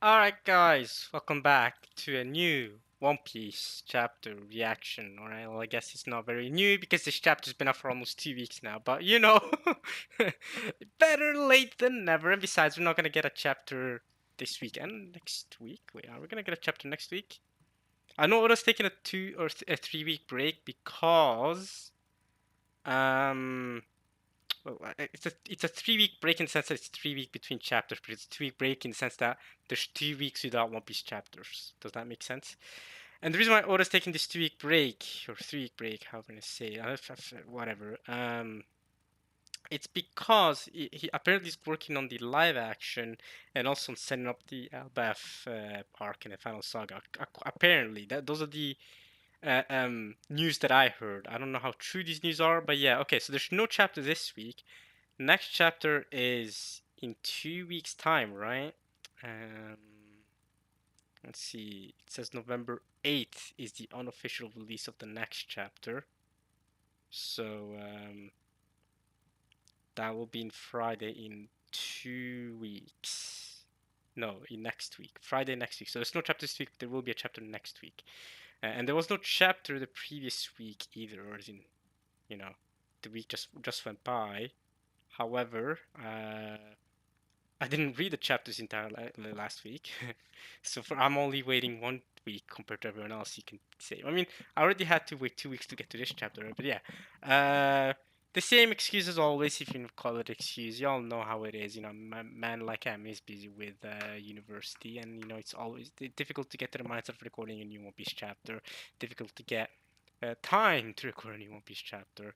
Alright guys, welcome back to a new One Piece chapter reaction. Alright, well I guess it's not very new because this chapter's been up for almost 2 weeks now, but you know, better late than never. And besides, we're not gonna get a chapter this week and next week. Wait, are we gonna get a chapter next week? I know Oda's taking a 3 week break because um well, it's a 3 week break in the sense that it's 3 week between chapters, but it's a 2 week break in the sense that there's 2 weeks without One Piece chapters. Does that make sense? And the reason why Oda's taking this 2 week break or 3 week break, how can I say, whatever. It's because he apparently is working on the live action and also on setting up the Elbaf arc in the final saga. Apparently, those are the news that I heard. I don't know how true these news are, but yeah, okay. So there's no chapter this week. Next chapter is in 2 weeks' time, right? Um, let's see. It says November 8th is the unofficial release of the next chapter. So that will be in Friday in 2 weeks. No, in next week. Friday next week. So there's no chapter this week. There will be a chapter next week. And there was no chapter the previous week either, or in, you know, the week just went by. However, I didn't read the chapters entire last week, so I'm only waiting 1 week compared to everyone else. You can say. I mean, I already had to wait 2 weeks to get to this chapter, but yeah, the same excuse as always. If you can call it excuse, y'all know how it is. You know, man like I'm is busy with university, and you know it's always difficult to get to the mindset of recording a new One Piece chapter. Difficult to get time to record a new One Piece chapter.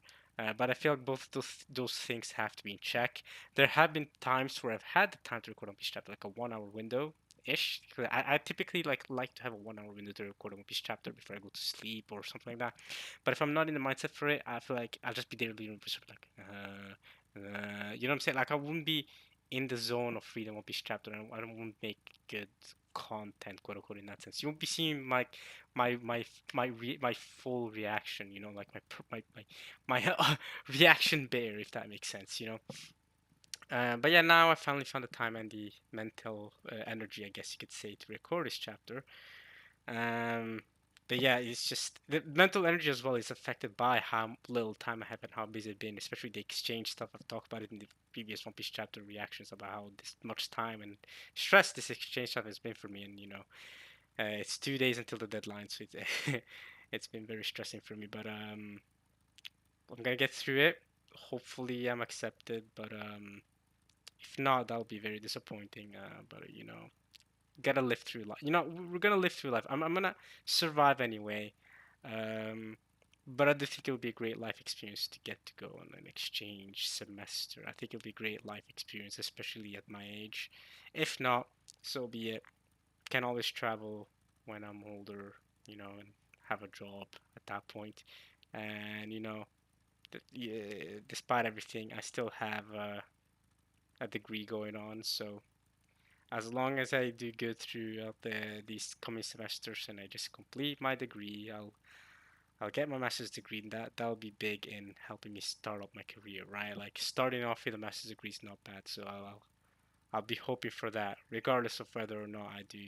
But I feel like both those things have to be in check. There have been times where I've had the time to record on Piece Chapter, like a 1 hour window ish. I typically like to have a 1 hour window to record on Piece Chapter before I go to sleep or something like that. But if I'm not in the mindset for it, I feel like I'll just be there reading like you know what I'm saying? Like I wouldn't be in the zone of reading One Piece Chapter, and I wouldn't make good content, quote unquote, in that sense. You won't be seeing my full reaction, you know, like my reaction bear, if that makes sense, you know. But yeah, now I finally found the time and the mental energy, I guess you could say, to record this chapter. Um, but yeah, it's just the mental energy as well is affected by how little time I have and how busy I've been, especially the exchange stuff. I've talked about it in the previous One Piece chapter reactions about how this much time and stress this exchange stuff has been for me. And you know, it's 2 days until the deadline, so it's been very stressing for me. But I'm gonna get through it. Hopefully, I'm accepted. But if not, that'll be very disappointing. But you know, gotta live through life. You know, we're gonna live through life. I'm gonna survive anyway. Um, but I do think it'll be a great life experience to get to go on an exchange semester. I think it'll be a great life experience, especially at my age. If not, so be it. Can always travel when I'm older, you know, and have a job at that point. And you know, yeah, despite everything, I still have a degree going on. So as long as I do good throughout these coming semesters and I just complete my degree, I'll get my master's degree, and that'll be big in helping me start up my career, right? Like starting off with a master's degree is not bad, so I'll be hoping for that, regardless of whether or not I do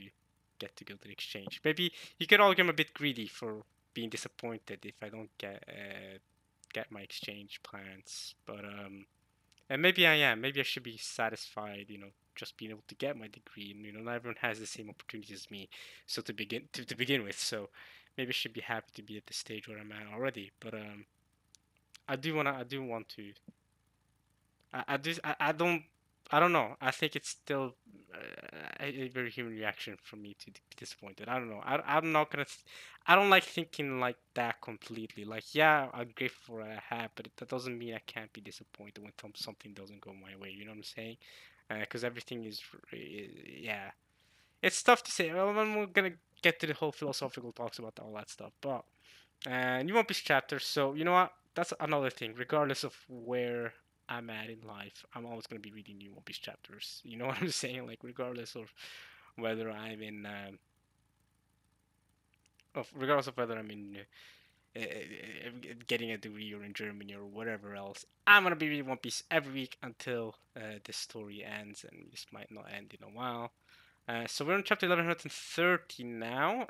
get to go to the exchange. Maybe you could argue I'm a bit greedy for being disappointed if I don't get my exchange plans, but and maybe I am. Maybe I should be satisfied, you know, just being able to get my degree. And you know, not everyone has the same opportunities as me. So to begin with, so maybe I should be happy to be at the stage where I'm at already. But I do want to. I don't know. I think it's still a very human reaction for me to be disappointed. I don't know. I'm not gonna. I don't like thinking like that completely. Like, yeah, I'm grateful for what I have, but that doesn't mean I can't be disappointed when something doesn't go my way. You know what I'm saying? Because everything is, yeah, it's tough to say. Well, we're gonna get to the whole philosophical talks about all that stuff, but and you won't be chapters. So you know what? That's another thing. Regardless of where I'm at in life, I'm always gonna be reading new One Piece chapters. You know what I'm saying? Like regardless of whether I'm in, regardless of whether I'm in getting a degree or in Germany or whatever else, I'm gonna be reading One Piece every week until this story ends, and this might not end in a while. So we're on chapter 1130 now.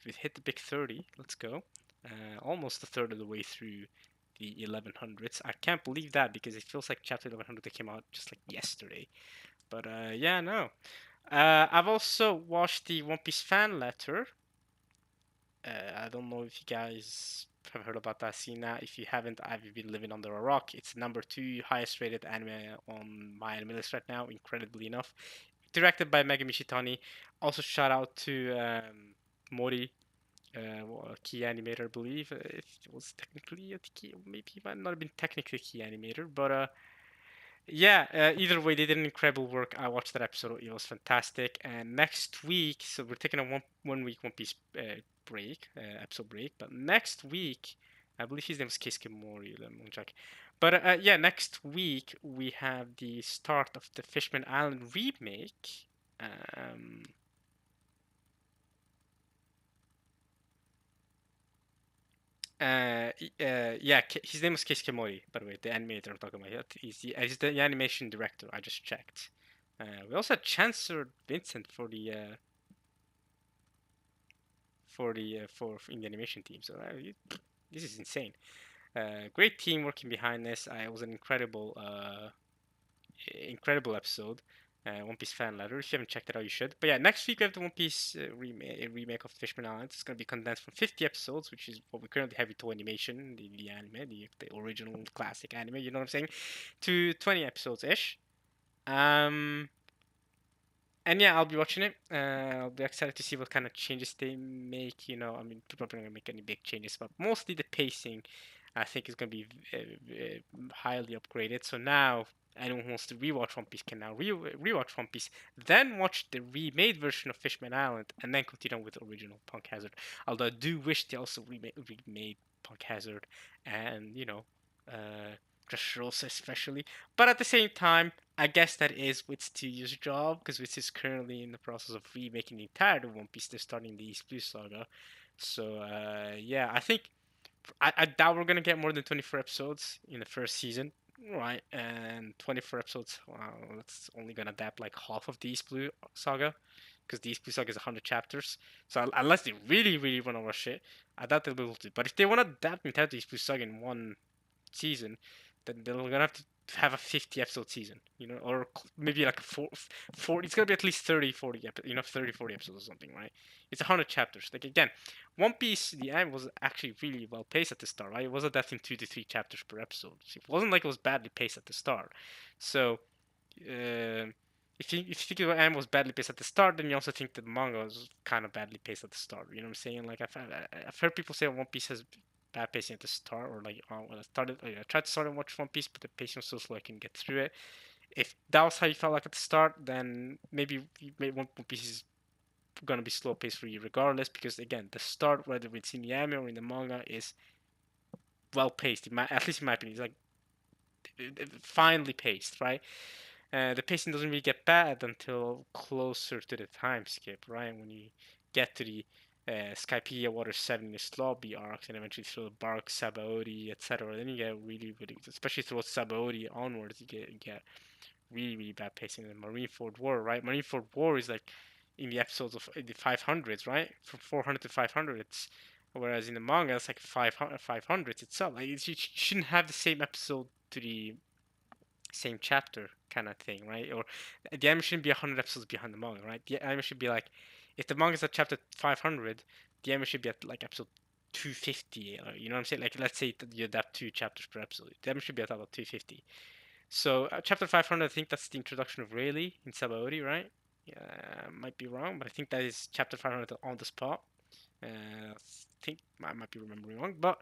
We've hit the big 30. Let's go. Almost a third of the way through the 1100s. I can't believe that because it feels like chapter 1100 that came out just like yesterday. But yeah, no. I've also watched the One Piece fan letter. I don't know if you guys have heard about that, seen that. If you haven't, I've been living under a rock. It's number two highest rated anime on my anime list right now, incredibly enough. Directed by Megami Shitani. Also, shout out to Mori, a key animator, I believe. If it was technically a key, maybe he might not have been technically a key animator, but yeah, either way, they did an incredible work. I watched that episode; it was fantastic. And next week, so we're taking a one week One Piece break, episode break. But next week, I believe his name is Keisuke Mori. Let me check. But yeah, next week we have the start of the Fishman Island remake. Um, yeah, his name is Keisuke Mori, by the way, the animator I'm talking about. He's the animation director. I just checked. We also had Chancellor Vincent for in the animation team. So this is insane. Great team working behind this. It was an incredible episode. One Piece fan letter. If you haven't checked it out, you should. But yeah, next week we have the One Piece remake of Fishman Island. It's going to be condensed from 50 episodes, which is what we currently have in Toei Animation, the anime, the original classic anime. You know what I'm saying? To 20 episodes ish. Um, and yeah, I'll be watching it. I'll be excited to see what kind of changes they make. You know, I mean, they're probably not gonna make any big changes, but mostly the pacing, I think, is gonna be highly upgraded. So now, anyone who wants to rewatch One Piece can now rewatch One Piece, then watch the remade version of Fishman Island, and then continue with original Punk Hazard. Although I do wish they also remade Punk Hazard, and Dressrosa especially. But at the same time, I guess that is Wit's studio's job, because Wits is currently in the process of remaking the entirety of One Piece. They're starting the East Blue Saga. So, yeah, I doubt we're gonna get more than 24 episodes in the first season, right? And 24 episodes, wow, that's only gonna adapt like half of the East Blue Saga, because the East Blue Saga is 100 chapters. So unless they really, really wanna rush it, I doubt they'll be able to. But if they wanna adapt the entire East Blue Saga in one season, then they're gonna have to have a 50 episode season, or maybe like a 40. It's gonna be at least 30, 40, 30, 40 episodes or something, right? It's 100 chapters. Like again, One Piece, the anime was actually really well paced at the start, right? It was adapting 2 to 3 chapters per episode. So it wasn't like it was badly paced at the start. So, uh, if you think the anime was badly paced at the start, then you also think that the manga was kind of badly paced at the start. You know what I'm saying? Like I've heard people say One Piece has bad pacing at the start, or like when I tried to start and watch One Piece, but the pacing was so slow I couldn't get through it. If that was how you felt like at the start, then maybe One Piece is gonna be slow paced for you regardless, because again, the start, whether it's in the anime or in the manga, is well paced. At least in my opinion, it's like finely paced, right? The pacing doesn't really get bad until closer to the time skip, right? When you get to the Skypiea Water 7 in the Lobby arcs, and eventually through the Bark, Sabaody, etc. Then you get really, really, especially through Sabaody onwards, you get really, really bad pacing. And Marineford War, right? Marineford War is like in the episodes of the 500s, right? From 400 to 500s. Whereas in the manga, it's like 500s itself. Like, you shouldn't have the same episode to the same chapter kind of thing, right? Or the anime shouldn't be 100 episodes behind the manga, right? The anime should be like, if the manga is at chapter 500, the anime should be at like episode 250. You know what I'm saying? Like, let's say that you adapt 2 chapters per episode. The anime should be at about 250. So, chapter 500, I think that's the introduction of Rayleigh in Sabaody, right? Yeah, might be wrong, but I think that is chapter 500 on the spot. I think I might be remembering wrong, but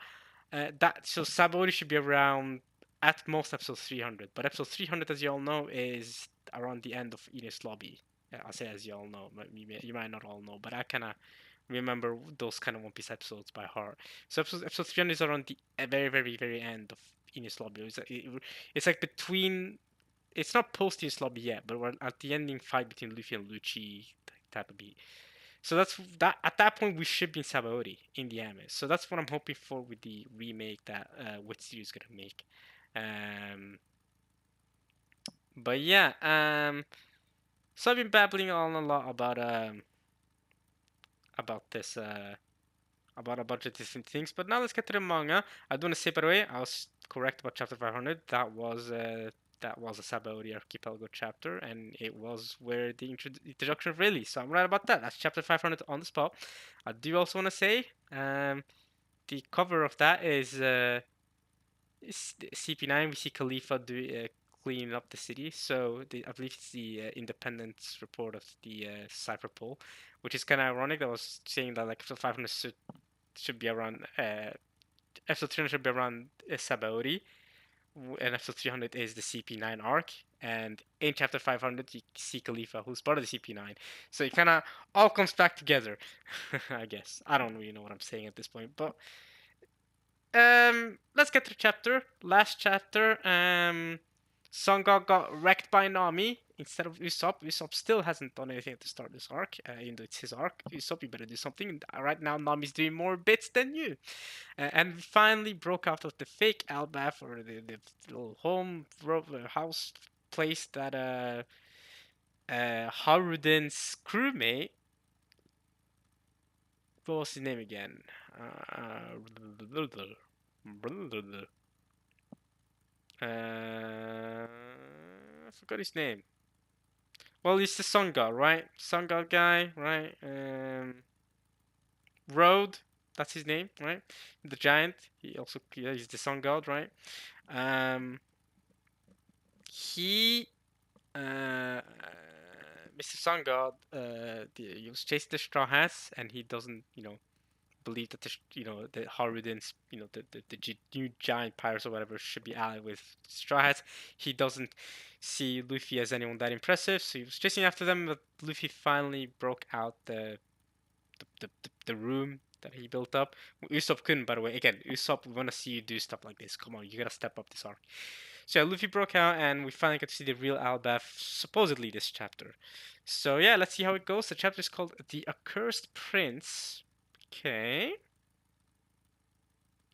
that so Sabaody should be around at most episode 300, but episode 300, as you all know, is around the end of Ines Lobby. I'll say as you all know, but you might not all know, but I kind of remember those kind of One Piece episodes by heart. So episode 300 is around the very, very, very end of Ines Lobby. It's like between. It's not post Ines Lobby yet, but we're at the ending fight between Luffy and Lucci type of beat. So that's that. At that point, we should be in Sabaody in the anime. So that's what I'm hoping for with the remake that Wit Studio is gonna make. Um, but yeah. So I've been babbling on a lot about this about a bunch of different things. But now let's get to the manga. I do want to say, by the way, I was correct about chapter 500. That was a Sabaody Archipelago chapter, and it was where the introduction of Rayleigh. So I'm right about that. That's chapter 500 on the spot. I do also want to say, the cover of that is CP9. We see Khalifa cleaning up the city. So I believe it's the Independence report of the Cypher poll, which is kind of ironic. I was saying that like episode 500 should be around episode 300 should be around Sabaody, and episode 300 is the CP9 arc. And in chapter 500, you see Khalifa, who's part of the CP9. So it kind of all comes back together, I guess. I don't really know what I'm saying at this point, but let's get to the chapter. Last chapter. Sangha got wrecked by Nami instead of Usopp. Usopp still hasn't done anything to start this arc, even though it's his arc. Usopp, you better do something. Right now, Nami's doing more bits than you. And we finally broke out of the fake Albath, or the little house place that Harudin's crewmate. What was his name again? I forgot his name. Well, he's the sun god, right? Sun god guy, right? Road, that's his name, right? The giant. He's the sun god, right? Um, he, Mr. Sun God, he was chasing the Straw Hats, and he doesn't, believe that the Harudins, the new giant pirates or whatever should be allied with Straw Hats. He doesn't see Luffy as anyone that impressive, so he was chasing after them. But Luffy finally broke out the room that he built up. Usopp couldn't, by the way. Again, Usopp, we want to see you do stuff like this. Come on, you gotta step up this arc. So yeah, Luffy broke out, and we finally get to see the real Albath, supposedly this chapter. So yeah, let's see how it goes. The chapter is called The Accursed Prince. Okay.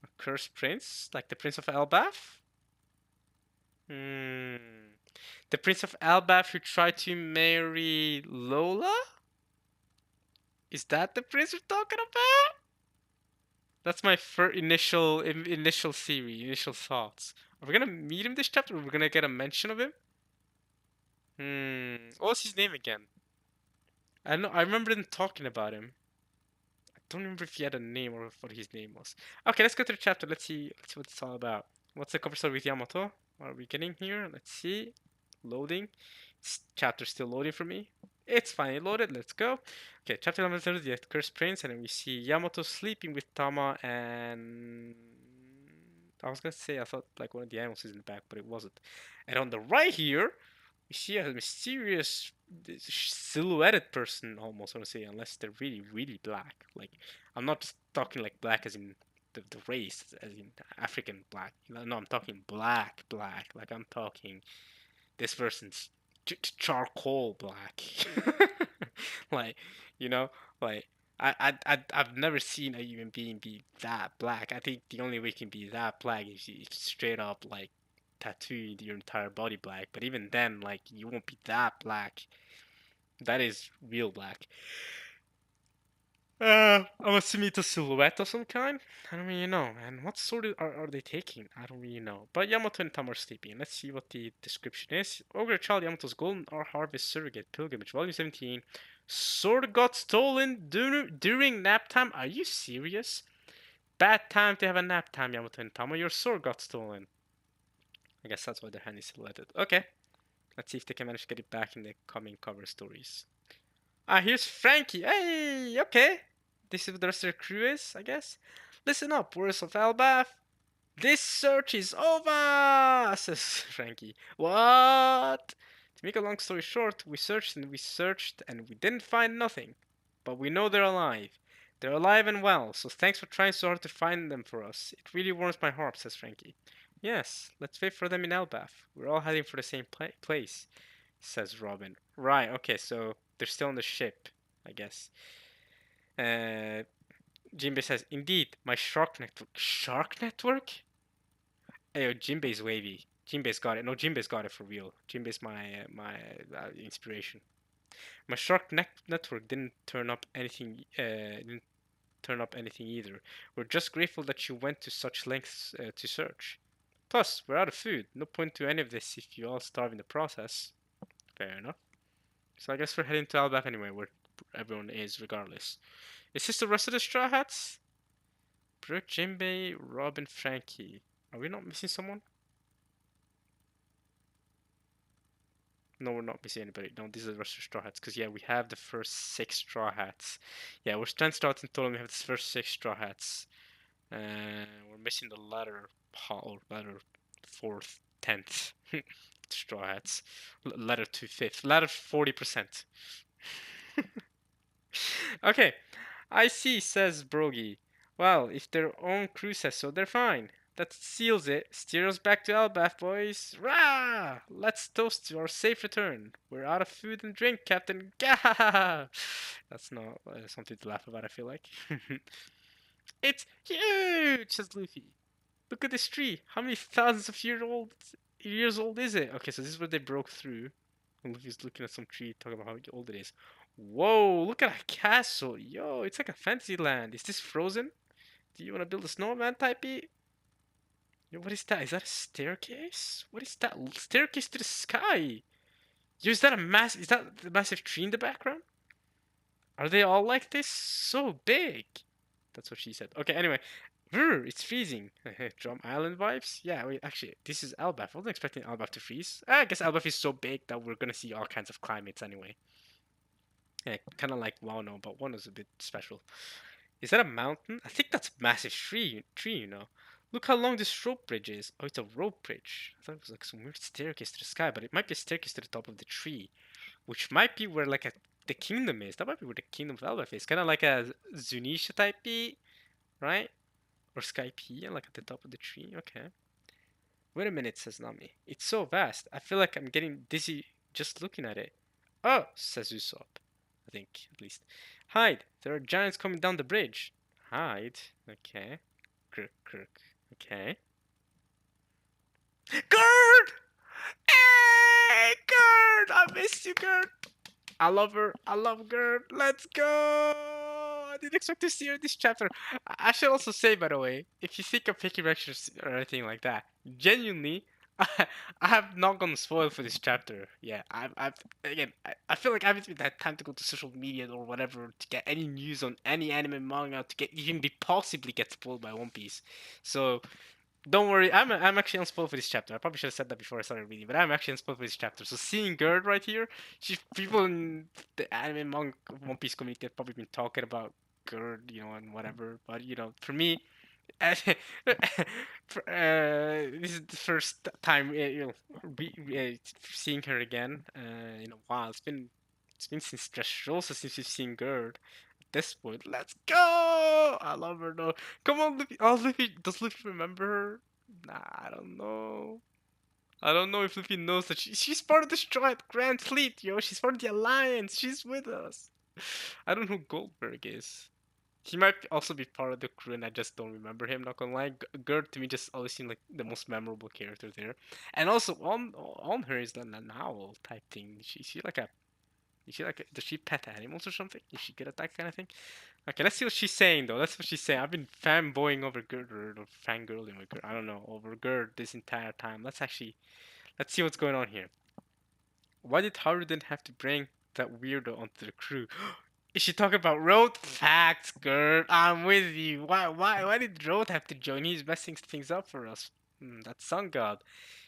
Accursed Prince? Like the Prince of Elbaf? Hmm. The Prince of Elbaf who tried to marry Lola? Is that the prince we're talking about? That's my first initial theory, initial thoughts. Are we gonna meet him this chapter? Or are we gonna get a mention of him? What's his name again? I know. I remember them talking about him. I don't remember if he had a name or what his name was. Okay, let's go to the chapter. Let's see. Let's see what it's all about. What's the cover story with Yamato? What are we getting here? Let's see. Loading. Chapter's still loading for me. It's finally loaded. Let's go. Okay, chapter 11, the Cursed Prince, and then we see Yamato sleeping with Tama, and I was gonna say I thought like one of the animals is in the back, but it wasn't. And on the right here, we see a mysterious silhouetted person almost. I want to say, unless they're really, really black. Like I'm not just talking like black as in the race, as in African black. No, I'm talking black, black. Like I'm talking this person's charcoal black. Like, you know, like I've never seen a human being be that black. I think the only way it can be that black is you straight up like tattoo your entire body black. But even then, like you won't be that black. That is real black. I'm assuming it's a silhouette of some kind. I don't really know. And what sort of are they taking? I don't really know. But Yamato and Tam are sleeping. Let's see what the description is. Ogre Child Yamato's Golden Harvest Surrogate Pilgrimage, Volume 17. Sword got stolen during nap time. Are you serious? Bad time to have a nap time, Yamato and Tama. Your sword got stolen. I guess that's why their hand is silhouetted. Okay. Let's see if they can manage to get it back in the coming cover stories. Ah, here's Frankie. Hey, okay. This is what the rest of the crew is, I guess. Listen up, Warriors of Elbaf. This search is over, says Frankie. What? To make a long story short, we searched and we didn't find nothing. But we know they're alive. They're alive and well, so thanks for trying so hard to find them for us. It really warms my heart, says Frankie. Yes, let's wait for them in Elbaf. We're all heading for the same place, says Robin. Right, okay, so they're still on the ship, I guess. Jinbei says, indeed, my shark network. Shark network? Hey, yo, Jinbei's wavy. Jinbei's got it. No, Jinbei's got it for real. Jinbei's my inspiration. My shark network didn't turn up anything. Didn't turn up anything either. We're just grateful that you went to such lengths to search. Plus, we're out of food. No point to any of this if you all starve in the process. Fair enough. So I guess we're heading to Albaf anyway, where everyone is, regardless. Is this the rest of the Straw Hats? Brooke, Jinbei, Robin, Frankie. Are we not missing someone? No, we're not missing anybody. No, these are the rest of the Straw Hats. Because, yeah, we have the first 6 Straw Hats. Yeah, we're 10 Straw Hats in total. We have the first 6 Straw Hats. We're missing the latter, or latter 4th, 10th Straw Hats. Latter 2/5. Latter 40%. Okay, I see, says Brogy. Well, if their own crew says so, they're fine. That seals it. Steer us back to Elbaf, boys. Rah! Let's toast to our safe return. We're out of food and drink, Captain. Gah! That's not something to laugh about, I feel like. It's huge, says Luffy. Look at this tree. How many thousands of years old is it? Okay, so this is where they broke through. And Luffy's looking at some tree, talking about how old it is. Whoa, look at that castle. Yo, it's like a fantasy land. Is this frozen? Do you want to build a snowman typey? Yo, what is that? Is that a staircase? What is that? Staircase to the sky. Yo, is that is that the massive tree in the background? Are they all like this? So big. That's what she said. Okay, anyway. It's freezing. Drum Island vibes? Yeah, wait, actually, this is Elbaf. I wasn't expecting Elbaf to freeze. I guess Elbaf is so big that we're gonna see all kinds of climates anyway. Yeah, kind of like Wano, but Wano's a bit special. Is that a mountain? I think that's a massive tree, you know. Look how long this rope bridge is. Oh, it's a rope bridge. I thought it was like some weird staircase to the sky, but it might be a staircase to the top of the tree, which might be where like the kingdom is. That might be where the kingdom of Elbaf is. Kind of like a Zunisha type B, right? Or Skype, like at the top of the tree. Okay. Wait a minute, says Nami. It's so vast. I feel like I'm getting dizzy just looking at it. Oh, says Usopp. I think, at least. Hide! There are giants coming down the bridge. Hide? Okay. Kirk, Kirk. Okay. Gerd! Hey, Gerd! I missed you, Gerd! I love her. I love Gerd. Let's go! I didn't expect to see her in this chapter. I should also say, by the way, if you think of picking lectures or anything like that, genuinely, I have not gone spoiled for this chapter. Yeah, again, I feel like I haven't even had time to go to social media or whatever to get any news on any anime manga to get even be possibly get spoiled by One Piece. So don't worry, I'm actually unspoiled for this chapter. I probably should have said that before I started reading, but I'm actually unspoiled for this chapter. So seeing Gerd right here, people in the anime manga One Piece community have probably been talking about Gerd, you know, and whatever. But you know, for me, this is the first time seeing her again in a while. It's been since Dressrosa since we've seen Gerd. At this point, let's go! I love her though. Come on, Luffy. Oh, Luffy. Does Luffy remember her? Nah, I don't know. I don't know if Luffy knows that she's part of the Grand Fleet, yo. She's part of the Alliance. She's with us. I don't know who Goldberg is. He might also be part of the crew, and I just don't remember him. Not gonna lie, Gerd to me just always seemed like the most memorable character there. And also on her is an owl type thing. Does she pet animals or something? Is she good at that kind of thing? Okay, let's see what she's saying though. That's what she's saying. I've been fanboying over Gerd or fangirling over Gerd. I don't know over Gerd this entire time. Let's see what's going on here. Why did Haruden have to bring that weirdo onto the crew? Is she talking about Road? Facts, girl. I'm with you. Why did Road have to join? He's messing things up for us. That Sun God.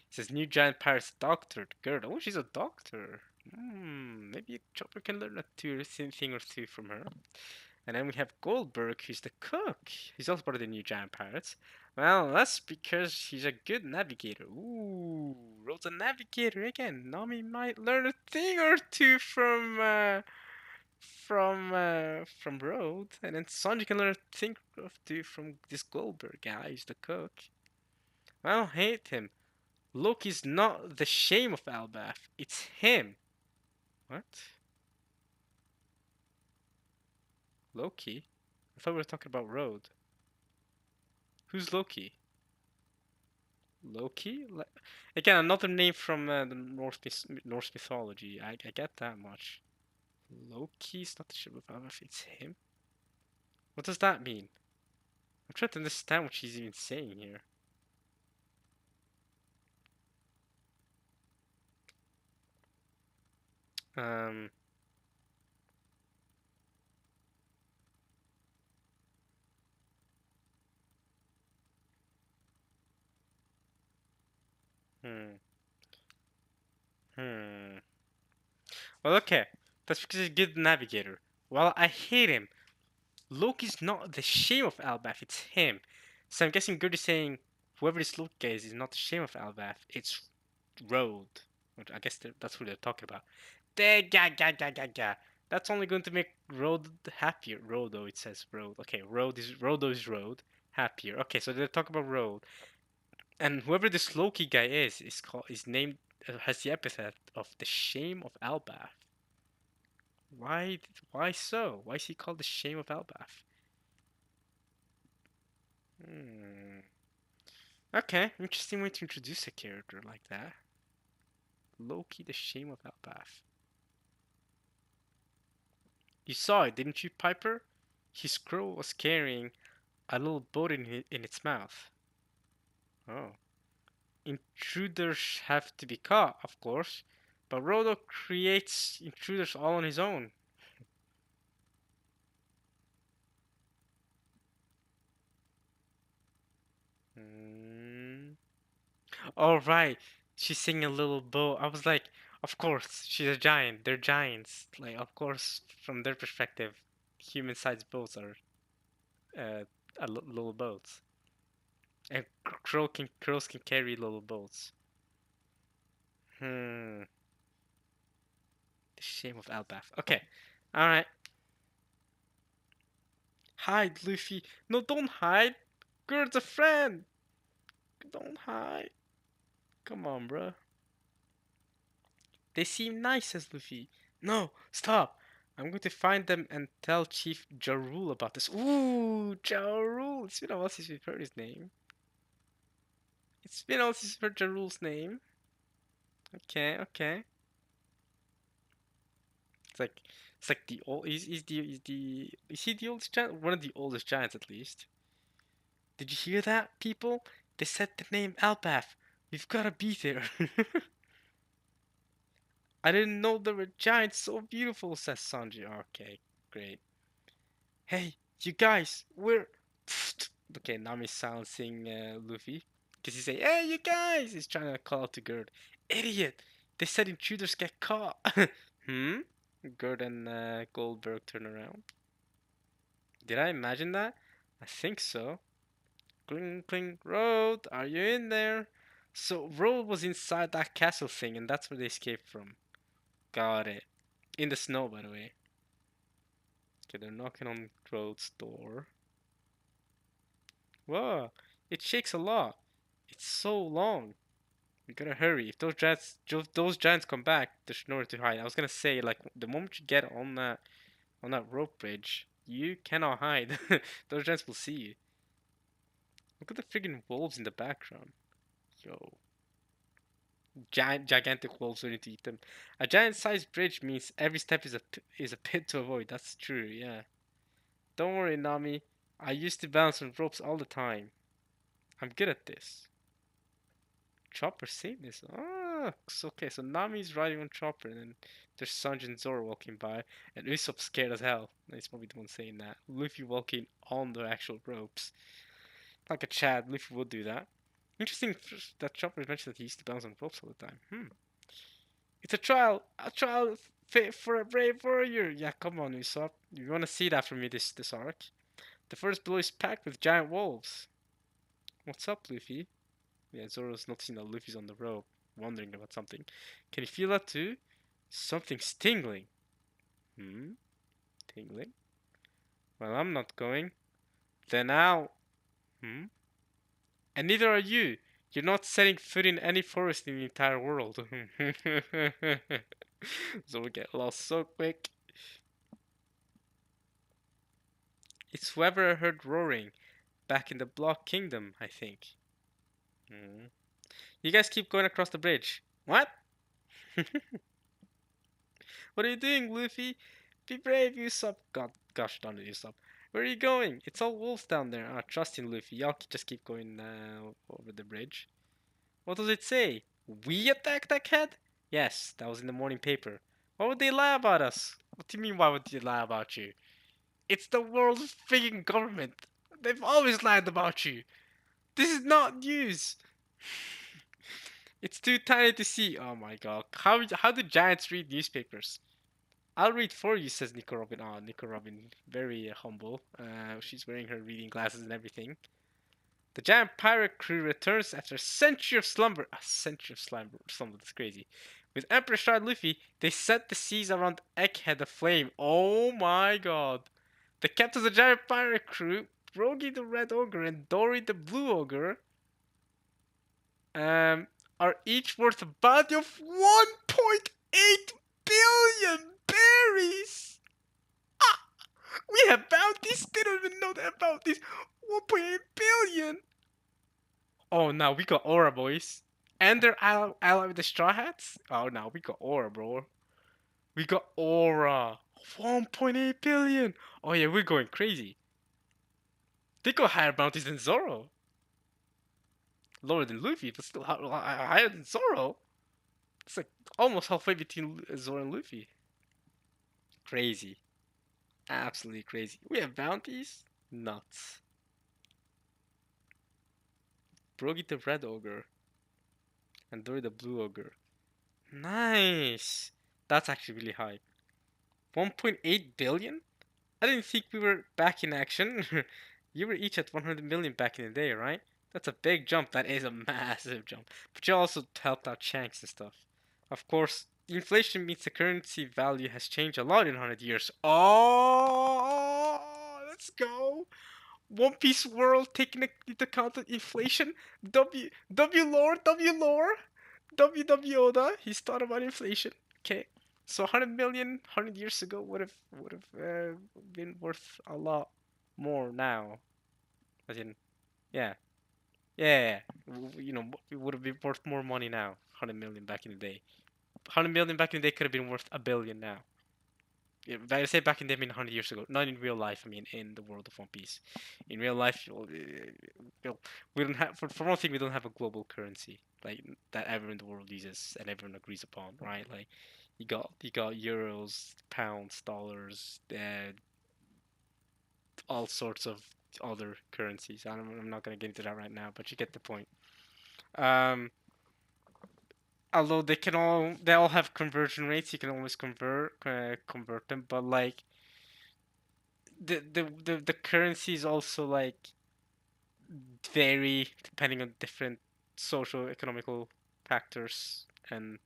He says new giant pirate's doctor. Girl. Oh, she's a doctor. Maybe Chopper can learn thing or two from her. And then we have Goldberg, who's the cook. He's also part of the new giant pirates. Well, that's because he's a good navigator. Ooh, Road's a navigator again. Nami might learn a thing or two from Road, and then Sanji can learn a thing or two from this Goldberg guy who's the cook. I don't hate him. Loki's not the shame of Albaf. It's him. What? Loki? I thought we were talking about Road. Who's Loki? Loki? Again, another name from the Norse mythology. I get that much. Loki's not the shape of Albath, it's him? What does that mean? I'm trying to understand what she's even saying here. Um, hmm, hmm. Well, okay. That's because he's a good navigator. Well, I hate him. Loki's not the shame of Albath, it's him. So I'm guessing Good is saying whoever this Loki guy is not the shame of Albath, it's Road. Which I guess that's who they're talking about. That's only going to make Road happier. Rodo, it says Road. Okay, Rodo is Road. Happier. Okay, so they're talking about Road. And whoever this Loki guy is named has the epithet of the shame of Albath. Why why so? Why is he called the shame of Albath? Hmm. Okay, interesting way to introduce a character like that. Loki, the shame of Albath. You saw it, didn't you, Piper? His scroll was carrying a little boat in its mouth. Oh. Intruders have to be caught, of course, but Rodo creates intruders all on his own. Hmm. All right, she's seeing a little boat. I was like, of course, she's a giant. They're giants. Like, of course, from their perspective, human-sized boats are uh, little boats, and crows can carry little boats. Hmm. The shame of Albath. Okay. All right. Hide, Luffy. No, don't hide. Gurd's a friend. Don't hide. Come on, bro. They seem nice, says Luffy. No, stop. I'm going to find them and tell Chief Jarul about this. Ooh, Jarul. It's been a while since we've heard his name. It's been a while since we've heard Jarul's name. Okay, okay. It's like it's like the old. Is he the oldest giant? One of the oldest giants, at least. Did you hear that, people? They said the name Albath. We've gotta be there. I didn't know there were giants so beautiful, says Sanji. Okay, great. Hey, you guys, we're. Okay, Nami's silencing Luffy. Because he's saying, hey, you guys! He's trying to call out to Gerd. Idiot! They said intruders get caught. Hmm? Gerd and Goldberg turn around. Did I imagine that? I think so. Cling, cling, Road, are you in there? So Road was inside that castle thing, and that's where they escaped from. Got it. In the snow, by the way. Okay, they're knocking on Road's door. Whoa, it shakes a lot. It's so long. We gotta hurry. If those giants come back, there's nowhere to hide. I was gonna say, like, the moment you get on that rope bridge, you cannot hide. Those giants will see you. Look at the friggin' wolves in the background. Yo. Gigantic wolves waiting to eat them. A giant-sized bridge means every step is a pit to avoid. That's true, yeah. Don't worry, Nami. I used to balance on ropes all the time. I'm good at this. Chopper saved this. Ah, so okay. So Nami's riding on Chopper, and then there's Sanji and Zoro walking by, and Usopp's scared as hell. He's probably the one saying that. Luffy walking on the actual ropes, like a Chad. Luffy would do that. Interesting that Chopper mentioned that he used to balance on ropes all the time. Hmm. It's a trial fit for a brave warrior. Yeah, come on, Usopp. You want to see that from me this arc? The first blow is packed with giant wolves. What's up, Luffy? Yeah, Zoro's noticing that Luffy's on the rope, wondering about something. Can you feel that too? Something's tingling. Hmm? Tingling? Well, I'm not going. Then I'll. Hmm? And neither are you. You're not setting foot in any forest in the entire world. Zoro get lost so quick. It's whoever heard roaring back in the Block Kingdom, I think. Hmm. You guys keep going across the bridge. What? What are you doing, Luffy? Be brave, Usopp. God, gosh darn it, Usopp. Where are you going? It's all wolves down there. Ah, trust in Luffy. Y'all just keep going over the bridge. What does it say? We attacked that cat? Yes, that was in the morning paper. Why would they lie about us? What do you mean, why would they lie about you? It's the world's freaking government. They've always lied about you. This is not news. It's too tiny to see. Oh my god. How do giants read newspapers? I'll read for you, says Nico Robin. Oh, Nico Robin, very humble. She's wearing her reading glasses and everything. The giant pirate crew returns after a century of slumber. A century of slumber, that's crazy. With Emperor Shard Luffy, they set the seas around Egghead aflame. Oh my god. The captains of the giant pirate crew, Brogy the Red Ogre and Dory the Blue Ogre, um, are each worth a bounty of 1.8 billion berries. Ah, we have bounties. They don't even know that about this. 1.8 billion. Oh, now we got Aura, boys. And they're ally with the Straw Hats? Oh, now we got Aura, bro. We got Aura. 1.8 billion. Oh, yeah, we're going crazy. They got higher bounties than Zoro. Lower than Luffy, but still higher than Zoro. It's like almost halfway between Zoro and Luffy. Crazy. Absolutely crazy. We have bounties? Nuts. Brogy the Red Ogre. And Dory the Blue Ogre. Nice. That's actually really high. 1.8 billion? I didn't think we were back in action. You were each at 100 million back in the day, right? That's a big jump. That is a massive jump. But you also helped out Shanks and stuff. Of course, inflation means the currency value has changed a lot in 100 years. Oh, let's go. One Piece World taking into account of inflation. W lore, W lore. W Oda, he's thought about inflation. Okay, so 100 million 100 years ago would have been worth a lot more now. As in, yeah, yeah, you know, it would have been worth more money now. 100 million back in the day. 100 million back in the day could have been worth a billion now. Yeah, but I say back in the day, I mean 100 years ago, not in real life. I mean in the world of One Piece. In real life, we don't have. For one thing, we don't have a global currency like that everyone in the world uses and everyone agrees upon, right? Like you got euros, pounds, dollars, all sorts of other currencies. I'm not gonna get into that right now, but you get the point. Um, although they all have conversion rates, you can always convert them, but like the currencies also like vary depending on different social economical factors, and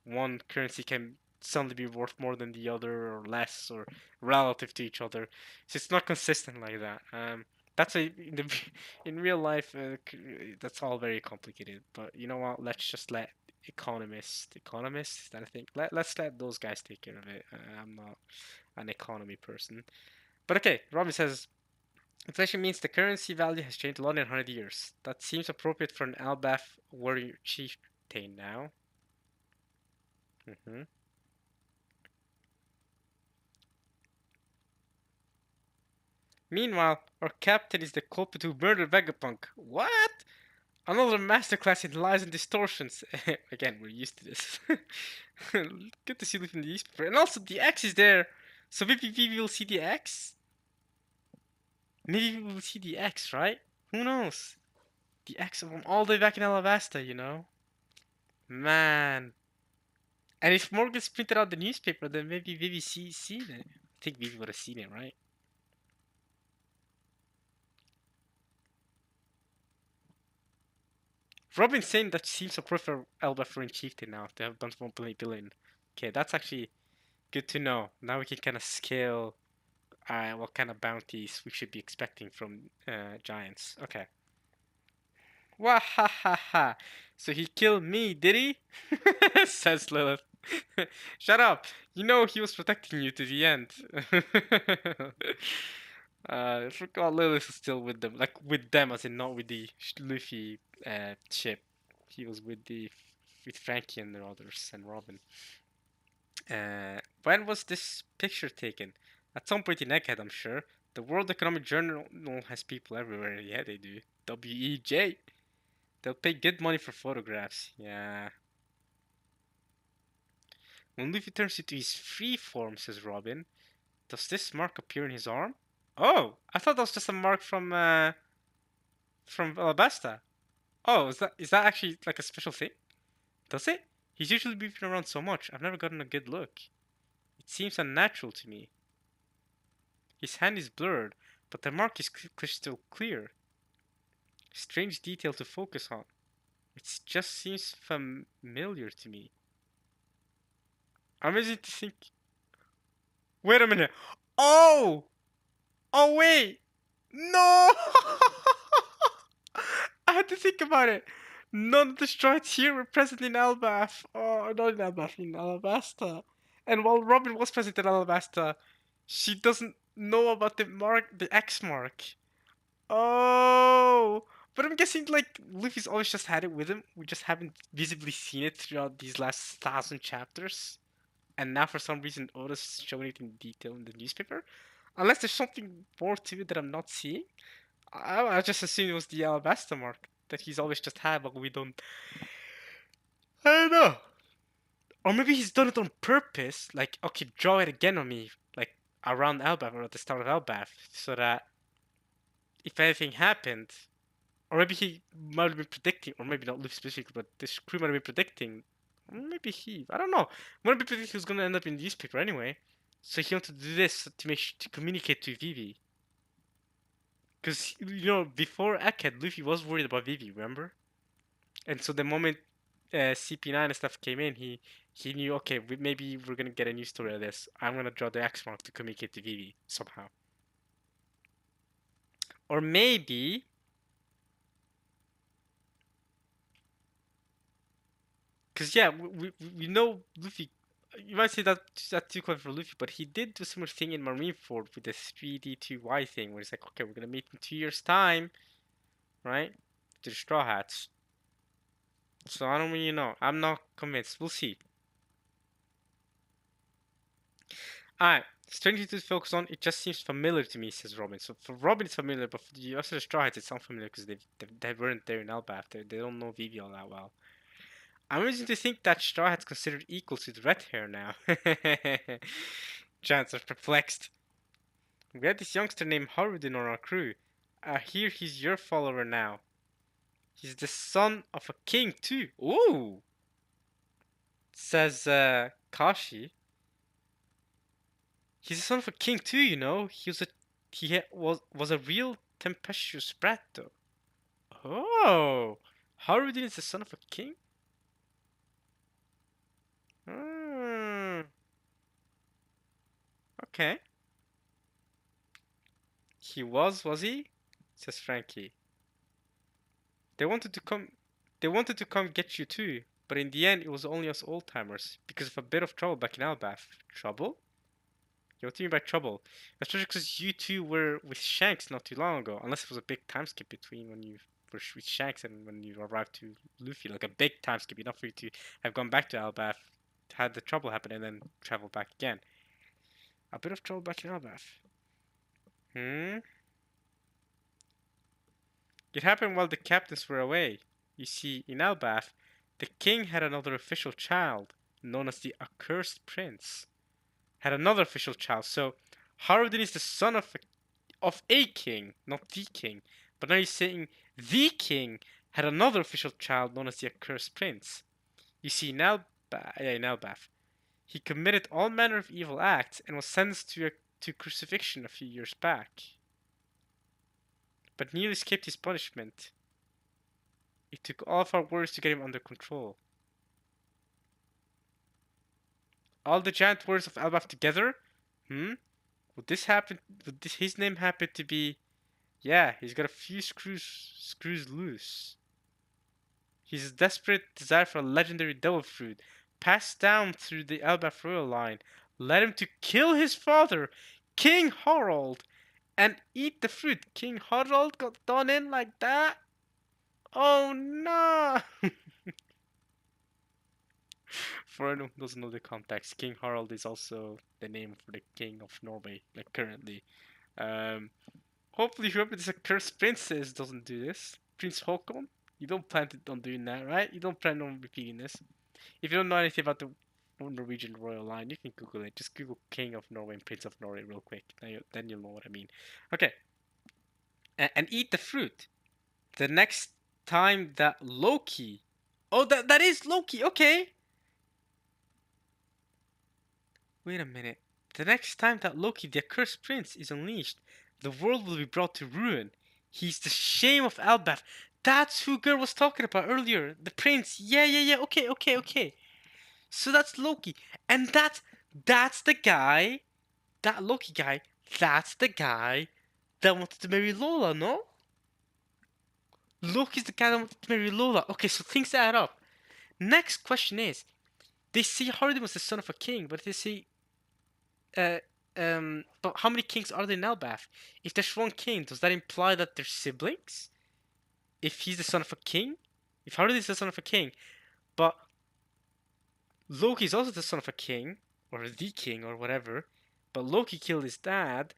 one currency can suddenly be worth more than the other or less or relative to each other, so it's not consistent like that. That's in real life, that's all very complicated, but you know what, let's just let economists, I think, let's let those guys take care of it. I'm not an economy person. But okay, Robin says inflation means the currency value has changed a lot in 100 years. That seems appropriate for an Albaf warrior chieftain now. hmm Meanwhile, our captain is the culprit who murdered Vegapunk. What? Another masterclass in lies and distortions. Again, we're used to this. Good to see Luffy in the newspaper. And also, the X is there. So maybe we will see the X? Maybe we will see the X, right? Who knows? The X from all the way back in Alabasta, you know? Man. And if Morgan's printed out the newspaper, then maybe Vivi seen it. I think Vivi would have seen it, right? Robin's saying that seems to prefer Elba for in Chieftain now. They have done 1.8 billion. Okay, that's actually good to know. Now we can kind of scale what kind of bounties we should be expecting from giants. Okay. Wahahaha. So he killed me, did he? Says Lilith. Shut up. You know he was protecting you to the end. I forgot Lilith is still with them. Like with them as in not with the Luffy ship. He was with Frankie and the others and Robin. When was this picture taken? At some point in Egghead, I'm sure. The World Economic Journal has people everywhere. Yeah, they do. WEJ. They'll pay good money for photographs. Yeah. When Luffy turns into his free form, says Robin, does this mark appear in his arm? Oh, I thought that was just a mark from Alabasta. Oh, is that actually like a special thing? Does it? He's usually moving around so much. I've never gotten a good look. It seems unnatural to me. His hand is blurred, but the mark is crystal clear. Strange detail to focus on. It just seems familiar to me. I'm amazing to think. Wait a minute. Oh! Oh, wait! No! I had to think about it. None of the strides here were present in Elbaf. Oh, not in Elbaf, in Alabasta. And while Robin was present in Alabasta, she doesn't know about the mark, the X mark. Oh, but I'm guessing like Luffy's always just had it with him. We just haven't visibly seen it throughout these last 1,000 chapters. And now for some reason Oda's showing it in detail in the newspaper. Unless there's something more to it that I'm not seeing. I just assumed it was the Alabasta mark that he's always just had, but we don't. I don't know. Or maybe he's done it on purpose. Like, okay, draw it again on me, like around Elbaf or at the start of Elbaf, so that if anything happened, or maybe he might have been predicting, or maybe not Luffy specifically, but this crew might have been predicting. Or maybe he, I don't know. Might have been predicting he was gonna end up in the newspaper anyway. So he wanted to do this to to communicate to Vivi. Because before Egghead, Luffy was worried about Vivi, remember? And so the moment CP9 and stuff came in, he knew, okay, maybe we're gonna get a new story of this. I'm gonna draw the X mark to communicate to Vivi somehow. Or maybe, because yeah, we know Luffy. You might say that's too clever for Luffy, but he did do a similar thing in Marineford with the 3D2Y thing, where it's like, okay, we're gonna meet in 2 years' time, right? To the Straw Hats. So I don't really know. I'm not convinced. We'll see. Alright, strangely to focus on, it just seems familiar to me, says Robin. So for Robin, it's familiar, but for the rest of the Straw Hats, it's unfamiliar because they weren't there in Elbaf. They don't know Vivi all that well. I'm beginning to think that Straw Hat's considered equal to the red hair now. Giants are perplexed. We had this youngster named Harudin on our crew. I hear he's your follower now. He's the son of a king too. Ooh, says Kashi. He's the son of a king too, you know. Was a real tempestuous brat though. Oh, Harudin is the son of a king. Hmm. Okay. He was he? Says Frankie. They wanted to come. They wanted to come get you too, but in the end, it was only us old timers because of a bit of trouble back in Albath. Trouble? Yeah, what do you mean by trouble? Especially because you two were with Shanks not too long ago, unless it was a big time skip between when you were with Shanks and when you arrived to Luffy, like a big time skip enough for you to have gone back to Albath, had the trouble happen, and then travel back again. A bit of trouble back in Albath. Hmm? It happened while the captains were away. You see, in Elbaf, the king had another official child, known as the Accursed Prince. Had another official child, so Harudin is the son of a king, not the king. But now he's saying the king had another official child known as the Accursed Prince. You see, in Elbaf, he committed all manner of evil acts and was sentenced to crucifixion a few years back, but nearly escaped his punishment. It took all of our worries to get him under control. All the giant words of Elbaf together? Hmm? Would this happen? His name happen to be? Yeah, he's got a few screws loose. His desperate desire for a legendary devil fruit, passed down through the Elbaf royal line, led him to kill his father, King Harald, and eat the fruit. King Harald got done in like that? Oh no! For anyone who doesn't know the context, King Harald is also the name for the king of Norway, like currently. Um, Hopefully, whoever this accursed princess doesn't do this. Prince Håkon, you don't plan on doing that, right? You don't plan on repeating this. If you don't know anything about the Norwegian royal line, you can Google it. Just Google King of Norway and Prince of Norway real quick. Then you'll know what I mean. Okay, and eat the fruit. The next time that Loki. Oh, that is Loki. Okay. Wait a minute. The next time that Loki, the accursed prince, is unleashed, the world will be brought to ruin. He's the shame of Elbaf. That's who girl was talking about earlier. The prince. Yeah. Okay. So that's Loki. And that's the guy, that Loki guy, that's the guy that wanted to marry Lola, no? Loki's the guy that wanted to marry Lola. Okay, so things add up. Next question is, they say Hardy was the son of a king, but they say uh, but how many kings are there in Elbaf? If there's one king, does that imply that they're siblings? If he's the son of a king? If Hardy is the son of a king, but Loki is also the son of a king, or the king, or whatever, but Loki killed his dad,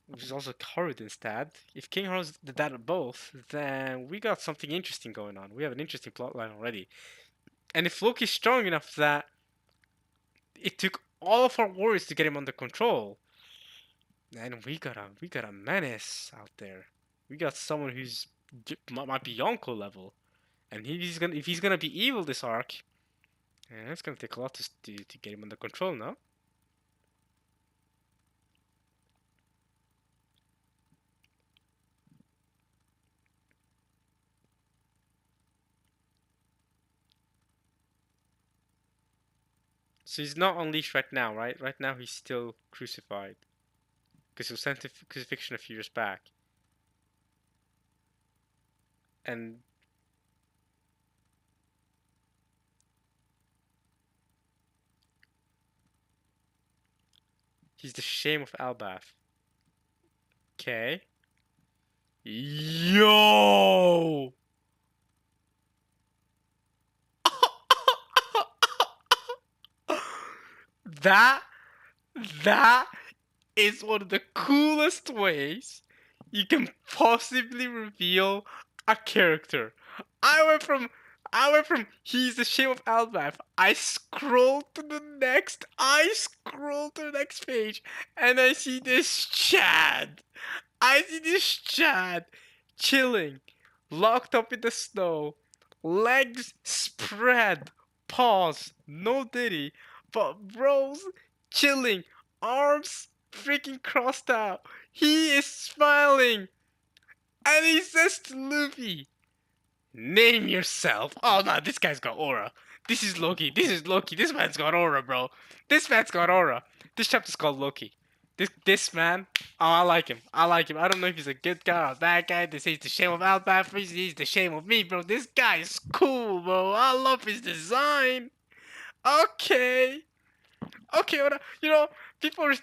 which is also Harden's dad. If King Harden's the dad of both, then we got something interesting going on. We have an interesting plotline already. And if Loki's strong enough that it took all of our warriors to get him under control, and we got a menace out there. We got someone who's might be Yonko level, and if he's gonna be evil this arc, yeah, it's gonna take a lot to get him under control now. So he's not unleashed right now, right? Right now he's still crucified because he was sent to crucifixion a few years back, and he's the shame of Albath. Okay. Yo! that that is one of the coolest ways you can possibly reveal a character. I went from he's the shame of Albath. I scroll to the next page and I see this Chad. I see this Chad chilling, locked up in the snow, legs spread, paws, no diddy, but bros chilling, arms freaking crossed out. He is smiling, and he says to Luffy, "Name yourself." Oh no, this guy's got aura. This is Loki. This is Loki. This man's got aura, bro. This man's got aura. This chapter's called Loki. This man, oh, I like him. I like him. I don't know if he's a good guy or a bad guy. They say he's the shame of Outback. He's the shame of me, bro. This guy is cool, bro. I love his design. Okay. Okay, Oda. You know, people were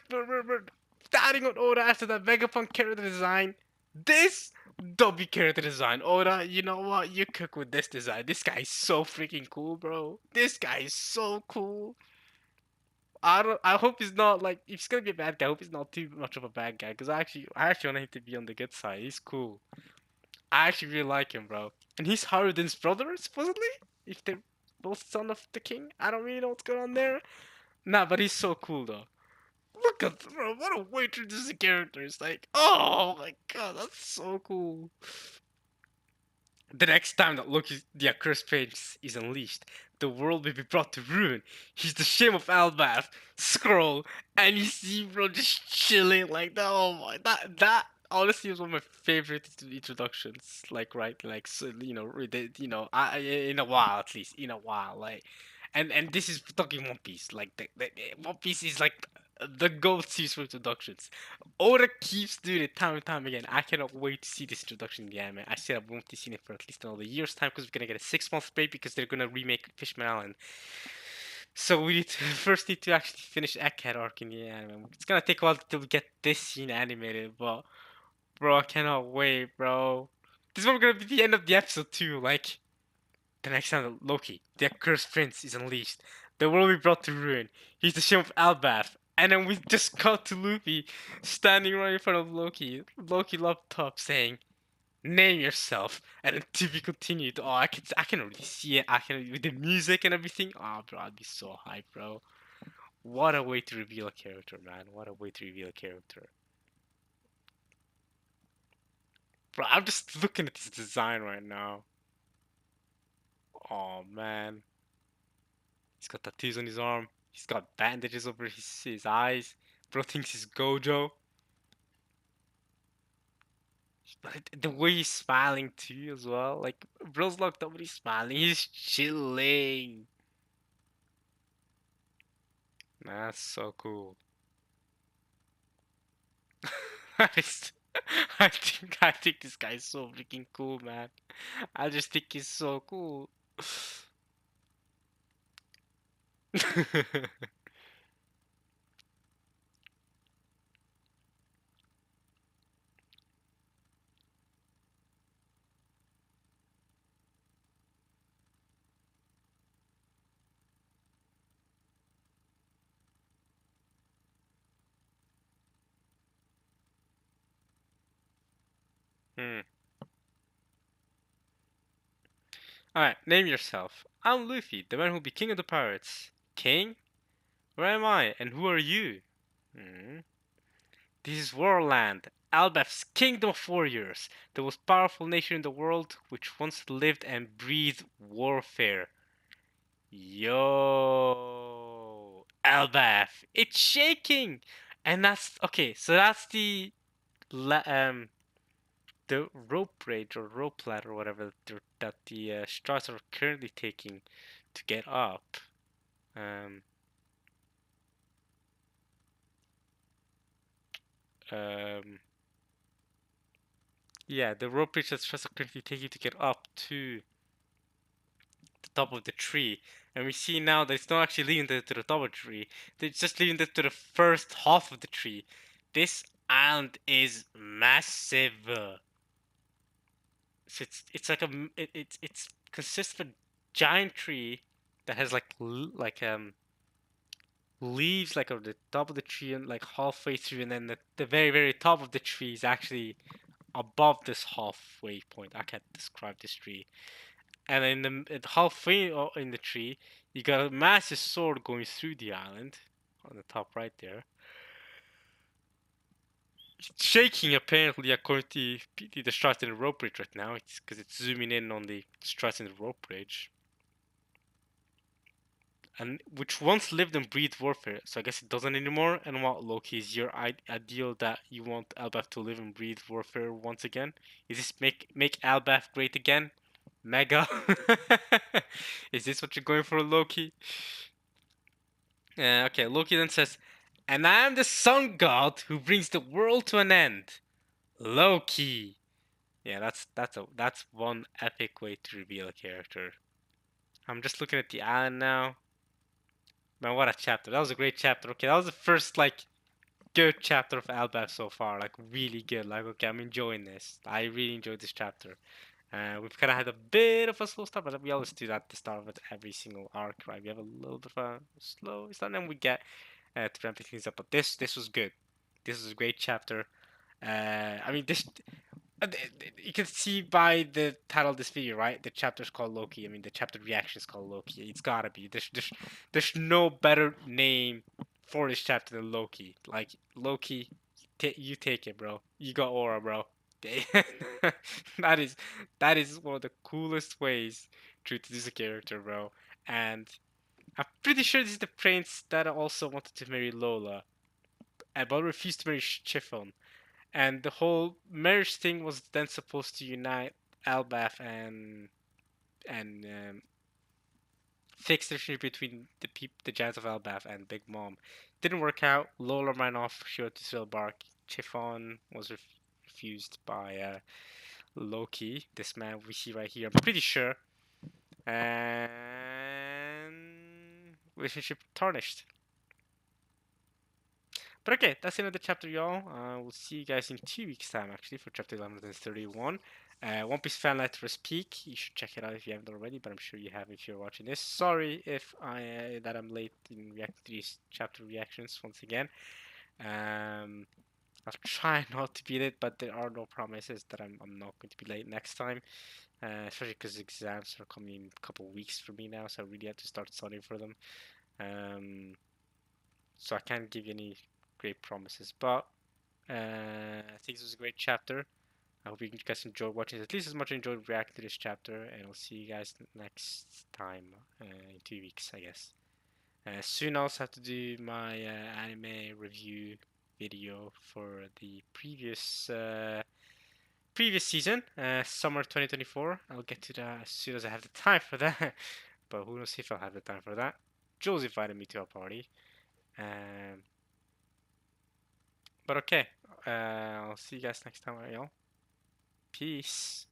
starting on Oda after that Vegapunk character design. This W character design, Oda. You know what? You cook with this design. This guy is so freaking cool, bro. This guy is so cool. I hope he's not like if he's gonna be a bad guy. I hope he's not too much of a bad guy. Cause I actually want him to be on the good side. He's cool. I actually really like him, bro. And he's Harden's brother, supposedly. If they're both son of the king, I don't really know what's going on there. Nah, but he's so cool though. Look at bro, what a way to introduce the characters. Like, oh my god, that's so cool. The next time that Loki, the accursed prince, is unleashed, the world will be brought to ruin. He's the shame of Albath. Scroll, and you see, bro, just chilling like that. Oh my, that honestly was one of my favorite introductions. Like, right, like, so, in a while at least, in a while, like, and this is talking One Piece. Like, the One Piece is like the gold series for introductions. Oda keeps doing it time and time again. I cannot wait to see this introduction in the anime. I said I won't be seeing it for at least another year's time because we're gonna get a 6 month break because they're gonna remake Fishman Island. So we need to first need to actually finish Egghead arc in the anime. It's gonna take a while till we get this scene animated, but bro, I cannot wait, bro. This is what gonna be the end of the episode too. Like the next time Loki, the accursed prince, is unleashed, The world we brought to ruin. He's the shame of Albath. And then we just cut to Luffy standing right in front of Loki. Loki laptop saying, "Name yourself." And then to be continued. Oh, I can already see it. I can with the music and everything. Oh, bro, I'd be so hyped, bro. What a way to reveal a character, man. What a way to reveal a character. Bro, I'm just looking at this design right now. Oh man. He's got tattoos on his arm. He's got bandages over his eyes. Bro thinks he's Gojo. But the way he's smiling too as well. Like bro's locked up but he's smiling. He's chilling. That's so cool. I think this guy's so freaking cool, man. I just think he's so cool. Hmm. Alright, name yourself. I'm Luffy, the man who'll be king of the pirates. King? Where am I? And who are you? Hmm. This is Warland, Albaf's kingdom of warriors, the most powerful nation in the world, which once lived and breathed warfare. Yo, Albaf, it's shaking, and that's okay. So that's the rope bridge or rope ladder or whatever that the Strauss are currently taking to get up. Um, um, yeah, the rope bridge that Strauss are currently taking to get up to the top of the tree. And we see now that it's not actually leading to the top of the tree. They're just leading to the first half of the tree. This island is massive. So it's like it's consists of a giant tree that has like leaves like on the top of the tree and like halfway through, and then the very top of the tree is actually above this halfway point. I can't describe this tree. And in halfway in the tree, you got a massive sword going through the island on the top right there. It's shaking apparently according to the struts in the rope bridge right now. It's because it's zooming in on the struts in the rope bridge. And which once lived and breathed warfare, so I guess it doesn't anymore. And what, Loki, is your ideal that you want Albaf to live and breathe warfare once again? Is this make Albaf great again? Mega? Is this what you're going for, Loki? Okay, Loki then says, "And I am the sun god who brings the world to an end." Loki. Yeah, that's one epic way to reveal a character. I'm just looking at the island now. Man, what a chapter. That was a great chapter. Okay, that was the first like good chapter of Albaf so far. Like really good. Like okay, I'm enjoying this. I really enjoyed this chapter. We've kind of had a bit of a slow start, but we always do that at the start of every single arc, right? We have a little bit of a slow start, and then we get to ramp things up. But this was good. This was a great chapter. I mean, this you can see by the title of this video, right? The chapter's called Loki. I mean, the chapter reaction is called Loki. It's gotta be. There's no better name for this chapter than Loki. Like Loki, you take it, bro. You got aura, bro. that is that is one of the coolest ways to introduce a character, bro. And I'm pretty sure this is the prince that also wanted to marry Lola, but refused to marry Chiffon. And the whole marriage thing was then supposed to unite Albaf and fix the relationship between the giants of Albaf and Big Mom. Didn't work out. Lola ran off. She went to Silbark. Chiffon was refused by Loki, this man we see right here. I'm pretty sure. And relationship tarnished. But okay, that's another chapter, y'all. We'll see you guys in 2 weeks' time, actually, for chapter 1131. One Piece Fan Letters Peak. You should check it out if you haven't already, but I'm sure you have if you're watching this. Sorry if that I'm late in reacting to these chapter reactions once again. I'll try not to beat it, but there are no promises that I'm not going to be late next time. Especially because exams are coming in a couple of weeks for me now, so I really have to start studying for them. So I can't give you any great promises, but I think this was a great chapter. I hope you guys enjoyed watching it, at least as much as I enjoyed reacting to this chapter, and I'll see you guys next time in 2 weeks, I guess. Soon I'll also have to do my anime review video for the previous season, summer 2024. I'll get to that as soon as I have the time for that. But who knows if I'll have the time for that. Jules invited me to a party. Um, but okay, I'll see you guys next time, y'all. Peace.